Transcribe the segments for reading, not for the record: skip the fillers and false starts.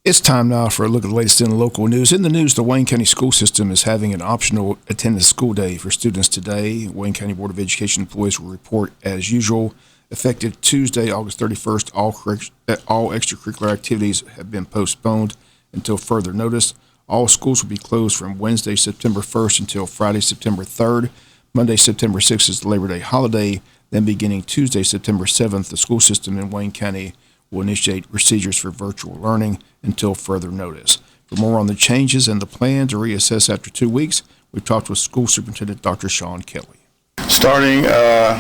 It's time now for a look at the latest in local news. In the news, the Wayne County school system is having an optional attendance school day for students today. Wayne County Board of Education employees will report as usual. Effective Tuesday, August 31st, all extracurricular activities have been postponed until further notice. All schools will be closed from Wednesday, September 1st until Friday, September 3rd. Monday, September 6th is the Labor Day holiday. Then beginning Tuesday, September 7th, the school system in Wayne County will initiate procedures for virtual learning until further notice. For more on the changes and the plan to reassess after 2 weeks, we've talked with School Superintendent Dr. Sean Kelly. Starting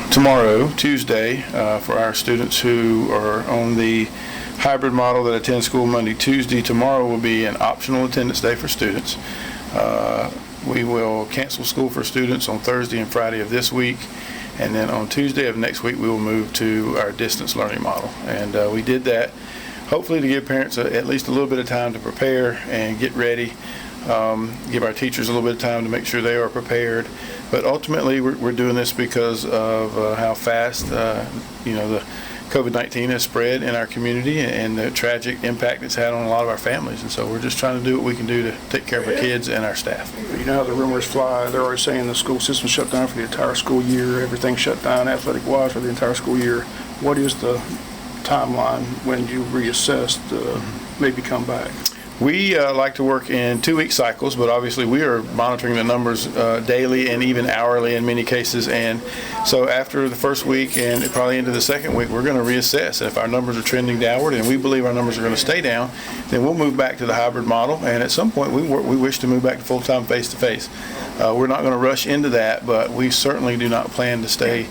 tomorrow, Tuesday, for our students who are on the hybrid model that attend school Monday, Tuesday, tomorrow will be an optional attendance day for students. We will cancel school for students on Thursday and Friday of this week. And then on Tuesday of next week, we will move to our distance learning model. And we did that hopefully to give parents at least a little bit of time to prepare and get ready, give our teachers a little bit of time to make sure they are prepared. But ultimately, we're doing this because of how fast, the COVID-19 has spread in our community and the tragic impact it's had on a lot of our families. And so we're just trying to do what we can do to take care of our kids and our staff. You know how the rumors fly. They're always saying the school system shut down for the entire school year. Everything shut down athletic-wise for the entire school year. What is the timeline when you reassess to maybe come back? We like to work in 2-week cycles, but obviously we are monitoring the numbers daily and even hourly in many cases. And so after the first week and probably into the second week, we're going to reassess. If our numbers are trending downward and we believe our numbers are going to stay down, then we'll move back to the hybrid model. And at some point, we wish to move back to full-time face-to-face. We're not going to rush into that, but we certainly do not plan to stay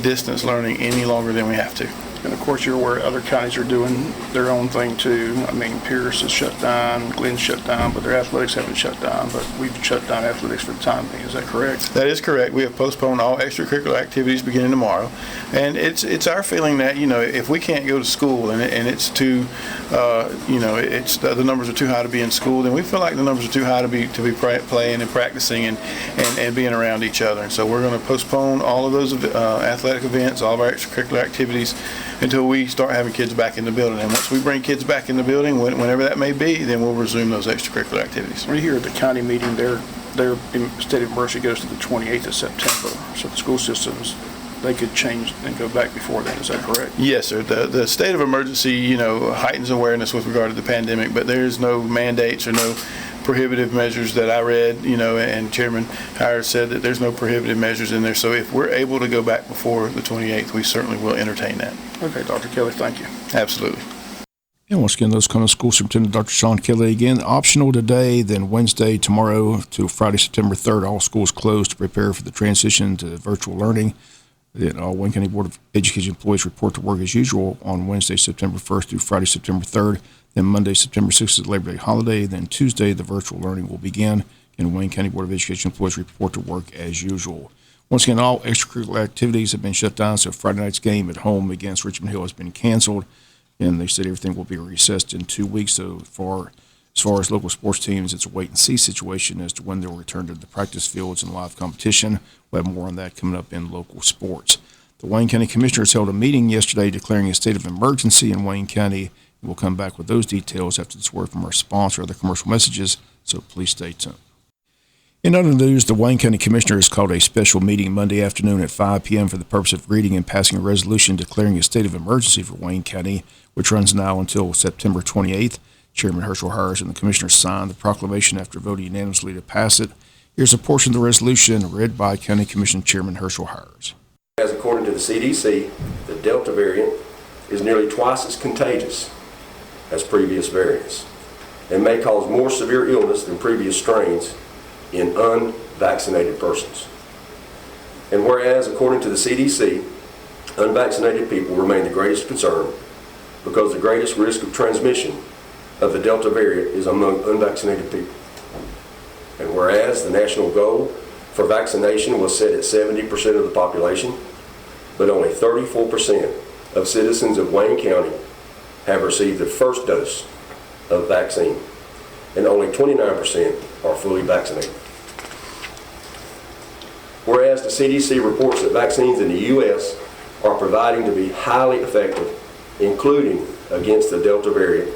distance learning any longer than we have to. And of course, you're aware other counties are doing their own thing too. I mean, Pierce is shut down, Glenn's shut down, but their athletics haven't shut down. But we've shut down athletics for the time being. Is that correct? That is correct. We have postponed all extracurricular activities beginning tomorrow. And it's our feeling that, if we can't go to school and it's too, it's the numbers are too high to be in school, then we feel like the numbers are too high to be playing and practicing and being around each other. And so we're going to postpone all of those athletic events, all of our extracurricular activities, until we start having kids back in the building. And once we bring kids back in the building, whenever that may be, then we'll resume those extracurricular activities. We're here at the county meeting. Their state of emergency goes to the 28th of September. So the school systems, they could change and go back before then. Is that correct? Yes, sir. The state of emergency, heightens awareness with regard to the pandemic, but there's no mandates or no prohibitive measures that I read, and Chairman Hires said that there's no prohibitive measures in there. So if we're able to go back before the 28th, we certainly will entertain that. Okay, Dr. Kelly, thank you. Absolutely. And once again, those comments, School Superintendent Dr. Sean Kelly again. Optional today, then Wednesday, tomorrow to Friday, September 3rd, all schools closed to prepare for the transition to virtual learning. Then all Wayne County Board of Education employees report to work as usual on Wednesday, September 1st through Friday, September 3rd. Then Monday, September 6th is the Labor Day holiday. Then Tuesday, the virtual learning will begin. And Wayne County Board of Education employees report to work as usual. Once again, all extracurricular activities have been shut down, so Friday night's game at home against Richmond Hill has been canceled. And they said everything will be recessed in 2 weeks. So as far as local sports teams, it's a wait-and-see situation as to when they'll return to the practice fields and live competition. We'll have more on that coming up in local sports. The Wayne County Commissioners held a meeting yesterday declaring a state of emergency in Wayne County. We'll come back with those details after this word from our sponsor, other commercial messages, so please stay tuned. In other news, the Wayne County Commissioners called a special meeting Monday afternoon at 5 p.m. for the purpose of reading and passing a resolution declaring a state of emergency for Wayne County, which runs now until September 28th. Chairman Herschel Hires and the Commissioners signed the proclamation after voting unanimously to pass it. Here's a portion of the resolution read by County Commission Chairman Herschel Hires. As according to the CDC, the Delta variant is nearly twice as contagious as previous variants and may cause more severe illness than previous strains in unvaccinated persons. And whereas, according to the CDC, unvaccinated people remain the greatest concern because the greatest risk of transmission of the Delta variant is among unvaccinated people. And whereas the national goal for vaccination was set at 70% of the population, but only 34% of citizens of Wayne County have received the first dose of vaccine, and only 29% are fully vaccinated. Whereas the CDC reports that vaccines in the U.S. are proving to be highly effective, including against the Delta variant,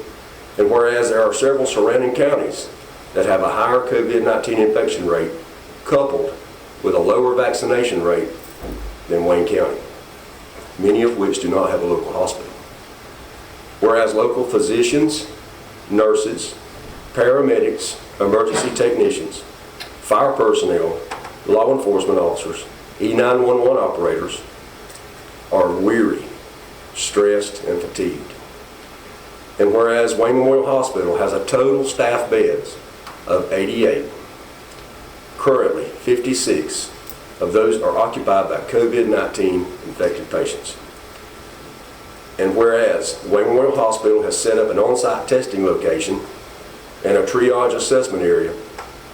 And whereas there are several surrounding counties that have a higher COVID-19 infection rate coupled with a lower vaccination rate than Wayne County, many of which do not have a local hospital. Whereas local physicians, nurses, paramedics, emergency technicians, fire personnel, law enforcement officers, E911 operators are weary, stressed, and fatigued. And whereas Wayne Memorial Hospital has a total staff beds of 88, currently 56 of those are occupied by COVID-19 infected patients. And whereas Wayne Memorial Hospital has set up an on-site testing location and a triage assessment area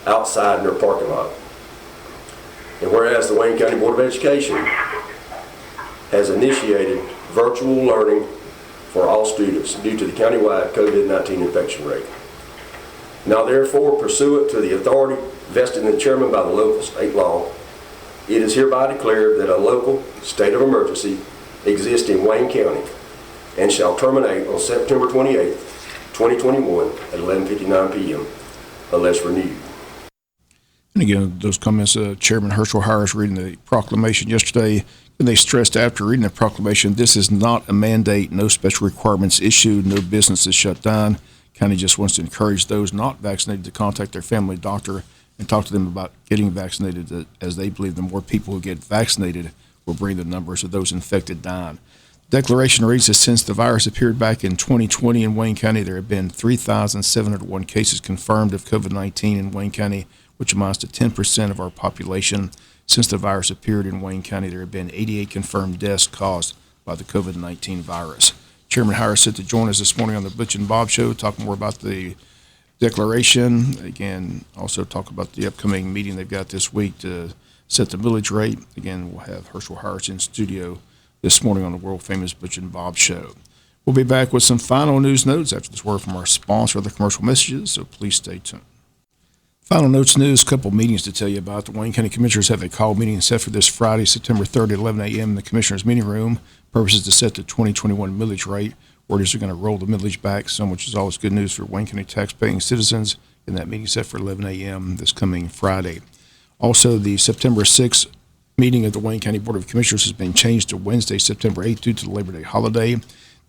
outside their parking lot. And whereas the Wayne County Board of Education has initiated virtual learning for all students due to the countywide COVID-19 infection rate. Now therefore, pursuant to the authority vested in the chairman by the local state law, it is hereby declared that a local state of emergency exists in Wayne County and shall terminate on September 28, 2021 at 11:59 p.m. unless renewed. And again, those comments, Chairman Herschel Harris reading the proclamation yesterday, and they stressed after reading the proclamation, this is not a mandate, no special requirements issued, no business is shut down. County just wants to encourage those not vaccinated to contact their family doctor and talk to them about getting vaccinated, as they believe the more people who get vaccinated will bring the numbers of those infected down. Declaration reads that since the virus appeared back in 2020 in Wayne County, there have been 3,701 cases confirmed of COVID-19 in Wayne County, which amounts to 10% of our population. Since the virus appeared in Wayne County, there have been 88 confirmed deaths caused by the COVID-19 virus. Chairman Harris said to join us this morning on the Butch and Bob Show, talk more about the declaration. Again, also talk about the upcoming meeting they've got this week to set the millage rate. Again, we'll have Herschel Harris in studio this morning on the world-famous Butch and Bob Show. We'll be back with some final news notes after this word from our sponsor, the commercial messages, so please stay tuned. Final notes news, a couple meetings to tell you about. The Wayne County Commissioners have a call meeting set for this Friday, September 3rd at 11 a.m. in the Commissioners' meeting room. Purpose is to set the 2021 millage rate. Orders are going to roll the millage back, some which is always good news for Wayne County tax-paying citizens. And that meeting set for 11 a.m. this coming Friday. Also, the September 6th meeting of the Wayne County Board of Commissioners has been changed to Wednesday, September 8th due to the Labor Day holiday.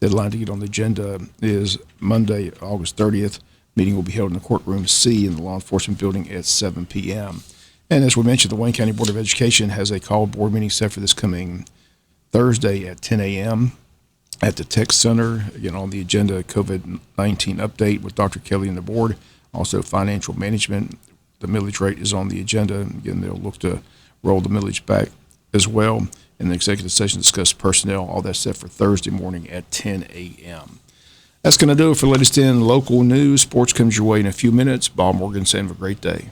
Deadline to get on the agenda is Monday, August 30th. Meeting will be held in the courtroom C in the law enforcement building at 7 p.m. And as we mentioned, the Wayne County Board of Education has a called board meeting set for this coming Thursday at 10 a.m. at the Tech Center. Again, on the agenda, COVID-19 update with Dr. Kelly and the board. Also, financial management. The millage rate is on the agenda. Again, they'll look to roll the millage back as well. And the executive session discuss personnel. All that's set for Thursday morning at 10 a.m. That's going to do it for latest in local news. Sports comes your way in a few minutes. Bob Morgan saying have a great day.